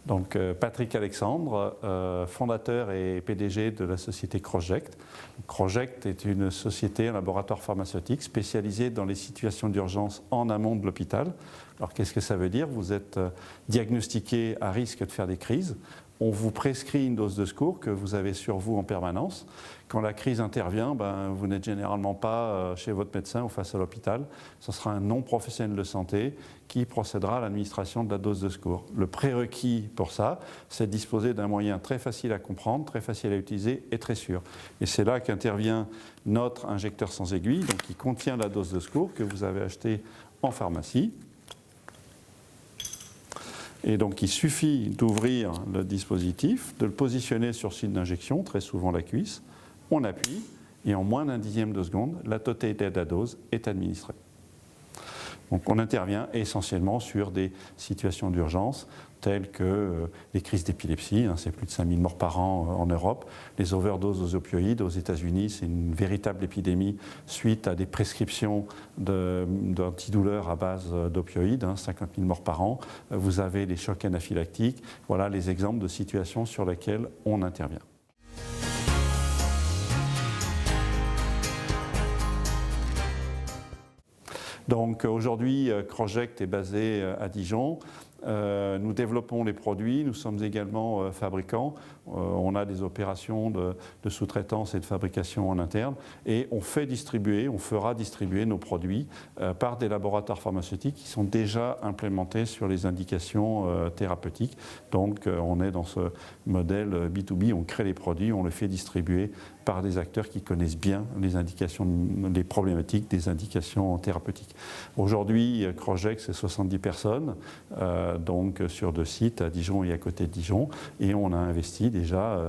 Donc Patrick Alexandre, fondateur et PDG de la société Croject. Croject est une société, un laboratoire pharmaceutique spécialisé dans les situations d'urgence en amont de l'hôpital. Alors qu'est-ce que ça veut dire? Vous êtes diagnostiqué à risque de faire des crises. On vous prescrit une dose de secours que vous avez sur vous en permanence. Quand la crise intervient, vous n'êtes généralement pas chez votre médecin ou face à l'hôpital. Ce sera un non-professionnel de santé qui procédera à l'administration de la dose de secours. Le prérequis pour ça, c'est de disposer d'un moyen très facile à comprendre, très facile à utiliser et très sûr. Et c'est là qu'intervient notre injecteur sans aiguille, donc qui contient la dose de secours que vous avez achetée en pharmacie. Et donc il suffit d'ouvrir le dispositif, de le positionner sur le site d'injection, très souvent la cuisse, on appuie et en moins d'un dixième de seconde, la totalité de la dose est administrée. Donc on intervient essentiellement sur des situations d'urgence telles que les crises d'épilepsie, c'est plus de 5000 morts par an en Europe, les overdoses aux opioïdes aux États-Unis, c'est une véritable épidémie suite à des prescriptions d'antidouleurs à base d'opioïdes, 50 000 morts par an. Vous avez les chocs anaphylactiques, voilà les exemples de situations sur lesquelles on intervient. Donc aujourd'hui, Croject est basé à Dijon. Nous développons les produits, nous sommes également fabricants. On a des opérations de sous-traitance et de fabrication en interne et on fera distribuer nos produits par des laboratoires pharmaceutiques qui sont déjà implémentés sur les indications thérapeutiques. Donc on est dans ce modèle B2B, on crée les produits, on les fait distribuer par des acteurs qui connaissent bien les indications, les problématiques des indications thérapeutiques. Aujourd'hui, Croject, c'est 70 personnes, donc sur 2 sites à Dijon et à côté de Dijon, et on a investi déjà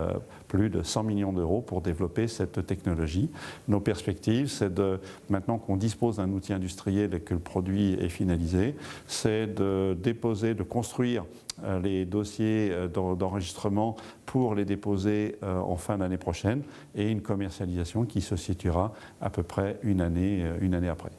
plus de 100 millions d'euros pour développer cette technologie. Nos perspectives, c'est maintenant qu'on dispose d'un outil industriel et que le produit est finalisé, c'est de construire les dossiers d'enregistrement pour les déposer en fin d'année prochaine et une commercialisation qui se situera à peu près une année après.